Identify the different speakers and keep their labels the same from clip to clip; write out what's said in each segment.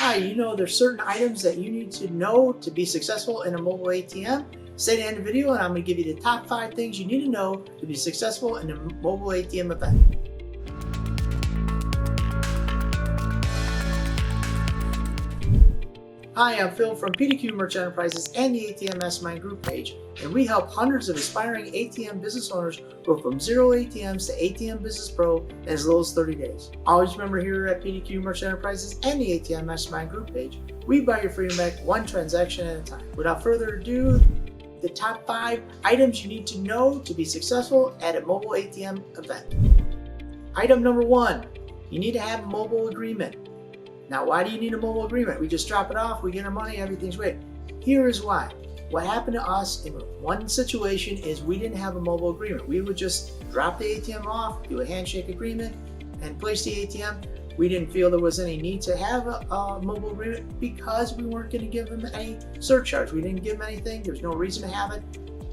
Speaker 1: Hi, you know there's certain items that you need to know to be successful in a mobile ATM. Stay to the end of the video and I'm going to give you the top 5 things you need to know to be successful in a mobile ATM event. Hi, I'm Phil from PDQ Merchant Enterprises and the ATM Mastermind group page, and we help hundreds of aspiring ATM business owners go from 0 ATMs to ATM Business Pro in as little as 30 days. Always remember, here at PDQ Merchant Enterprises and the ATM Mastermind group page, we buy your freedom back one transaction at a time. Without further ado, the top 5 items you need to know to be successful at a mobile ATM event. Item number 1, you need to have a mobile agreement. Now, why do you need a mobile agreement? We just drop it off, we get our money, everything's great. Here is why. What happened to us in one situation is we didn't have a mobile agreement. We would just drop the ATM off, do a handshake agreement, and place the ATM. We didn't feel there was any need to have a mobile agreement because we weren't going to give them any surcharge. We didn't give them anything. There's no reason to have it,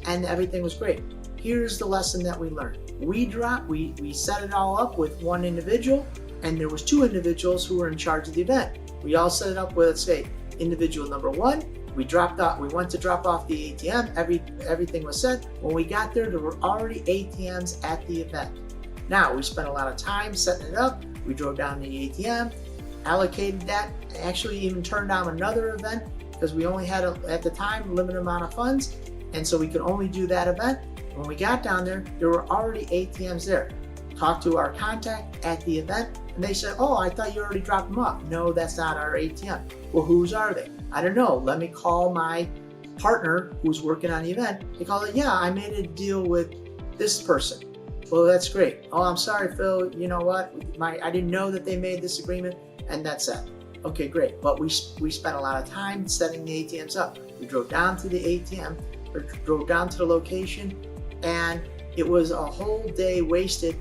Speaker 1: and everything was great. Here's the lesson that we learned. We set it all up with one individual, and there was 2 individuals who were in charge of the event. We all set it up with, let's say, individual number 1. We went to drop off the ATM. Everything was set. When we got there were already ATMs at the event. Now, we spent a lot of time setting it up. We drove down to the ATM, allocated that, actually even turned down another event because we only had, at the time, a limited amount of funds, and so we could only do that event. When we got down there were already ATMs there. Talked to our contact at the event, and they said, "Oh, I thought you already dropped them off." "No, that's not our ATM." "Well, whose are they?" "I don't know. Let me call my partner who's working on the event." They call it, "Yeah, I made a deal with this person." "Well, that's great." "Oh, I'm sorry, Phil. You know what? I didn't know that they made this agreement," and that's it. Okay, great. But we spent a lot of time setting the ATMs up. We drove down to the ATM, or drove down to the location, and it was a whole day wasted.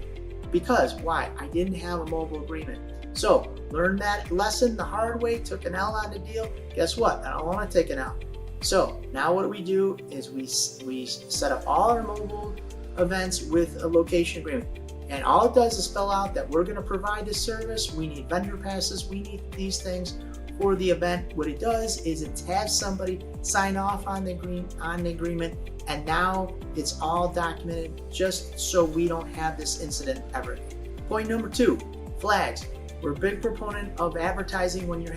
Speaker 1: Because, why? I didn't have a mobile agreement. So, learned that lesson the hard way, took an L on the deal. Guess what? I don't want to take an L. So, now what we do is we set up all our mobile events with a location agreement. And all it does is spell out that we're going to provide this service. We need vendor passes. We need these things for the event. What it does is it has somebody sign off on the agreement, and now it's all documented just so we don't have this incident ever. Point number 2, flags. We're a big proponent of advertising when you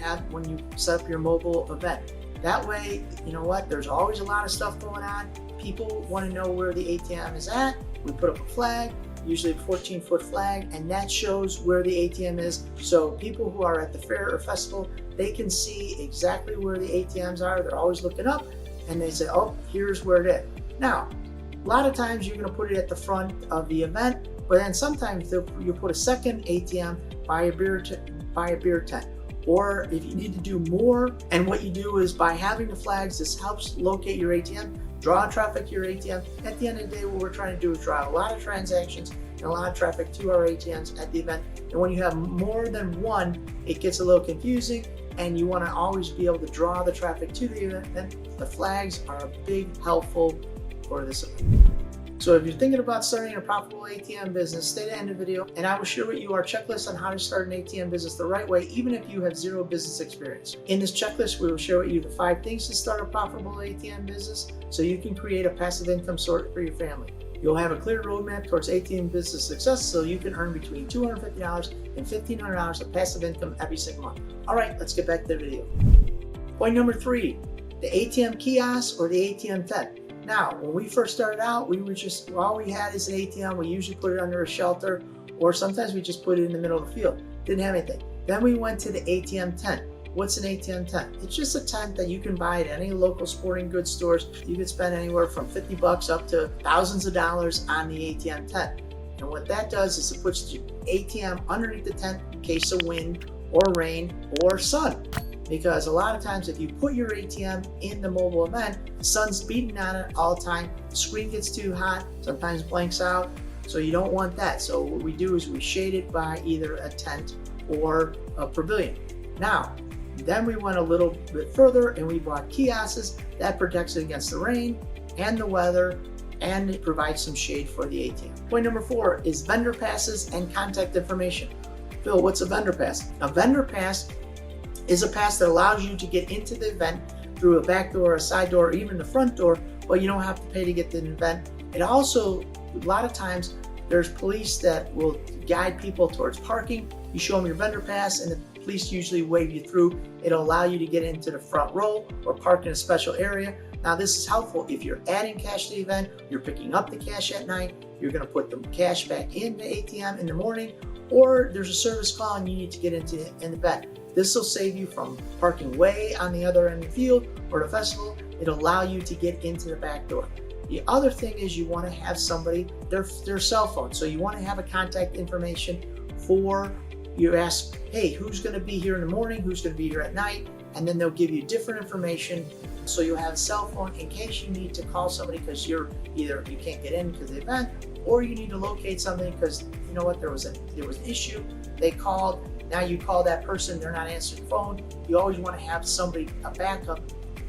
Speaker 1: set up your mobile event. That way, you know what, there's always a lot of stuff going on. People want to know where the ATM is at. We put up a flag, usually a 14-foot flag, and that shows where the ATM is. So people who are at the fair or festival, they can see exactly where the ATMs are. They're always looking up, and they say, "Oh, here's where it is." Now, a lot of times you're going to put it at the front of the event, but then sometimes you'll put a second ATM by a beer tent. Or if you need to do more, and what you do is by having the flags, this helps locate your ATM, draw traffic to your ATM. At the end of the day, what we're trying to do is drive a lot of transactions and a lot of traffic to our ATMs at the event. And when you have more than one, it gets a little confusing, and you want to always be able to draw the traffic to the event. The flags are a big helpful for this event. So if you're thinking about starting a profitable ATM business, stay to the end of the video, and I will share with you our checklist on how to start an ATM business the right way, even if you have 0 business experience. In this checklist, we will share with you the 5 things to start a profitable ATM business so you can create a passive income source for your family. You'll have a clear roadmap towards ATM business success so you can earn between $250 and $1,500 of passive income every single month. All right, let's get back to the video. Point number 3, the ATM Kiosk or the ATM Tent. Now, when we first started out, all we had is an ATM. We usually put it under a shelter, or sometimes we just put it in the middle of the field. Didn't have anything. Then we went to the ATM Tent. What's an ATM tent? It's just a tent that you can buy at any local sporting goods stores. You can spend anywhere from $50 up to thousands of dollars on the ATM tent. And what that does is it puts the ATM underneath the tent in case of wind or rain or sun. Because a lot of times if you put your ATM in the mobile event, the sun's beating on it all the time, the screen gets too hot, sometimes blanks out, so you don't want that. So what we do is we shade it by either a tent or a pavilion. Now, then we went a little bit further and we bought kiosks that protects it against the rain and the weather, and it provides some shade for the ATM. Point number 4 is vendor passes and contact information. Phil, what's a vendor pass? A vendor pass is a pass that allows you to get into the event through a back door, a side door, or even the front door, but you don't have to pay to get to the event. It also, a lot of times, there's police that will guide people towards parking. You show them your vendor pass and the police usually wave you through. It'll allow you to get into the front row or park in a special area. Now this is helpful if you're adding cash to the event, you're picking up the cash at night, you're gonna put the cash back in the ATM in the morning, or there's a service call and you need to get into an event. This will save you from parking way on the other end of the field or the festival. It'll allow you to get into the back door. The other thing is you want to have somebody, their cell phone. So you want to have a contact information for, you ask, hey, who's going to be here in the morning? Who's going to be here at night? And then they'll give you different information. So you'll have a cell phone in case you need to call somebody because you're either you can't get in because of the event, or you need to locate something because you know what, there was an issue. They called. Now you call that person, they're not answering the phone. You always want to have somebody, a backup,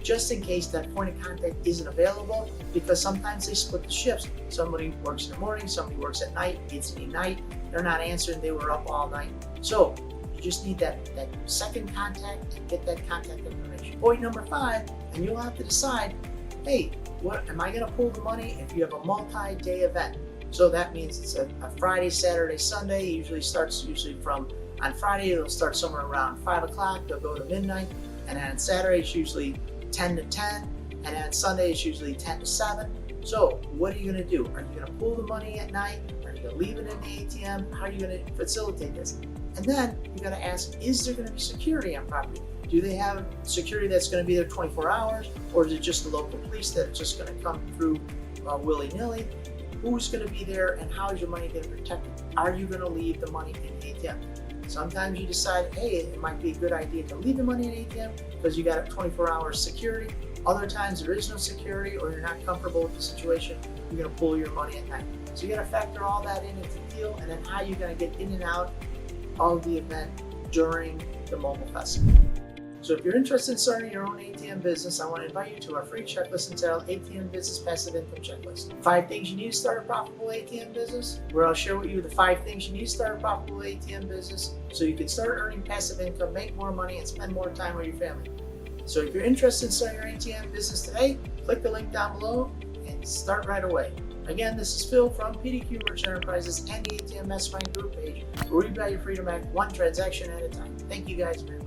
Speaker 1: just in case that point of contact isn't available, because sometimes they split the shifts. Somebody works in the morning, somebody works at night, it's the night, they're not answering, they were up all night. So you just need that second contact and get that contact information. Point number 5, and you'll have to decide, hey, what am I gonna pull the money if you have a multi-day event? So that means it's a Friday, Saturday, Sunday. It usually starts from, on Friday, it'll start somewhere around 5 o'clock, they'll go to midnight, and then on Saturday, it's usually 10 to 10, and then on Sunday, it's usually 10 to 7. So what are you gonna do? Are you gonna pull the money at night? Are you gonna leave it in the ATM? How are you gonna facilitate this? And then you gotta ask, is there gonna be security on property? Do they have security that's gonna be there 24 hours, or is it just the local police that are just gonna come through willy-nilly? Who's gonna be there, and how is your money gonna be protected? Are you gonna leave the money in the ATM? Sometimes you decide, hey, it might be a good idea to leave the money in ATM because you got a 24-hour security. Other times there is no security or you're not comfortable with the situation, you're gonna pull your money at night. So you gotta factor all that into the deal, and then how you're gonna get in and out of the event during the mobile festival. So if you're interested in starting your own ATM business, I want to invite you to our free checklist entitled ATM Business Passive Income Checklist. 5 things you need to start a profitable ATM business, where I'll share with you the 5 things you need to start a profitable ATM business so you can start earning passive income, make more money, and spend more time with your family. So if you're interested in starting your ATM business today, click the link down below and start right away. Again, this is Phil from PDQ Merchant Enterprises and the ATM Mastermind Group page, where we value freedom act one transaction at a time. Thank you guys very much.